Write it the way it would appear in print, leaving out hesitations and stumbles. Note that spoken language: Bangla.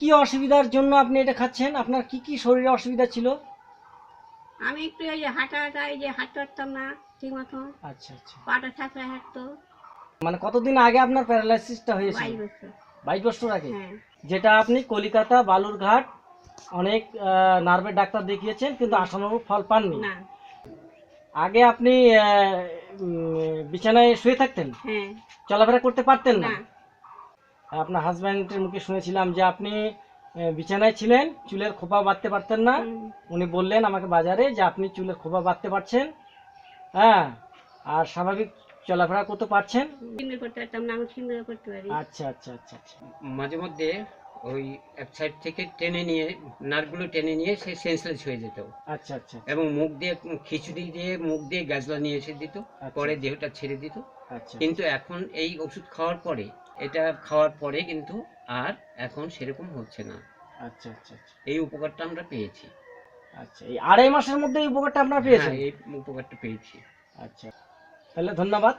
কি অসুবিধার জন্য আপনি এটা খাচ্ছেন? আপনার কি কি শরীরে অসুবিধা ছিল? আমি একটু এই যে হাঁটতে পারতাম না ঠিক মতো, আচ্ছা আচ্ছা। পাটা থাকলে হাঁটতো। মানে কতদিন আগে আপনার প্যারালাইসিসটা হয়েছিল? 22 বছর। 22 বছর আগে। হ্যাঁ। যেটা আপনি কলিকাতা বালুরঘাট অনেক নার্ভের ডাক্তার দেখিয়েছেন, কিন্তু আশানুরূপ ফল পাননি। না। আগে আপনি বিছানায় শুয়ে থাকতেন, হ্যাঁ। চলাফেরা করতে পারতেন না। না। আপনার হাজব্যান্ডের মুখে শুনেছিলাম যে আপনি বিছানায় ছিলেন, চুলের খোপা বাঁধতে পারতেন না। উনি বললেন আমাকে বাজারে যে আপনি চুলের খোপা বাঁধতে পারছেন, হ্যাঁ, আর স্বাভাবিক চলাফেরা করতে পারছেন। সিঙ্গেল করতে পারতাম না, আমি সিঙ্গেল করতে পারি। আচ্ছা আচ্ছা আচ্ছা আচ্ছা। মাঝে মধ্যে ওই এক সাইড থেকে টেনে নিয়ে, নার্ভগুলো টেনে নিয়ে সে সেন্সলেস হয়ে যেত। আচ্ছা আচ্ছা। এবং মুখ দিয়ে খিচুড়ি দিয়ে মুখ দিয়ে গাজলা নিয়ে এসে দিত, পরে দেহটা ছেড়ে দিত। আচ্ছা। কিন্তু এখন এই ওষুধ খাওয়ার পরে, এটা খাওয়ার পরে কিন্তু আর এখন সেরকম হচ্ছে না। আচ্ছা আচ্ছা আচ্ছা। এই উপকারটা আমরা পেয়েছি। আচ্ছা, এই 2.5 মাসের মধ্যে এই উপকারটা আপনারা পেয়েছেন? হ্যাঁ, এই উপকারটা পেয়েছি। আচ্ছা, তাহলে ধন্যবাদ।